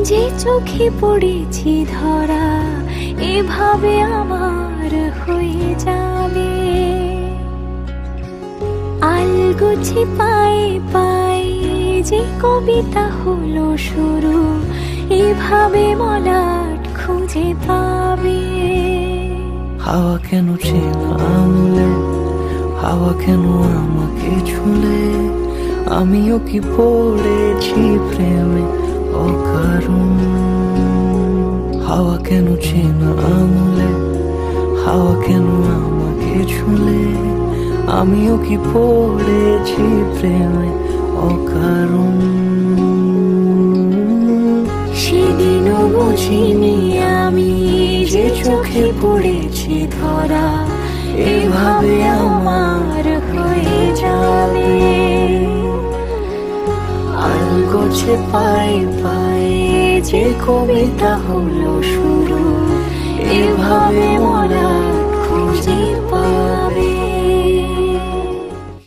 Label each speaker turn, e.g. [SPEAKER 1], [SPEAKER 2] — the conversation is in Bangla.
[SPEAKER 1] যে চোখে পড়েছি ধরা এভাবে আমার হয়ে যাবে। আলগোছে পায়ে পায়ে যে কবিতা হলো শুরু, এভাবে মলাট খুঁজে পাবে।
[SPEAKER 2] হাওয়া কেন চেনা আঙুলে, হাওয়া কেন আমাকে ছুলে, আমিও কি পড়েছি প্রেমে অকারণ। হাওয়া কেন চেনা আঙুলে, হাওয়া কেন আমাকে ছুলে, আমিও কি পড়েছি প্রেমে অকারণ।
[SPEAKER 1] সেদিনও বুঝিনি আমি যে চোখে পড়েছি ধরা এভাবে আমার হয়ে যাবে।
[SPEAKER 2] আলগোছে পায়ে পায়ে যে কবিতা হলো শুরু, এভাবে মলাট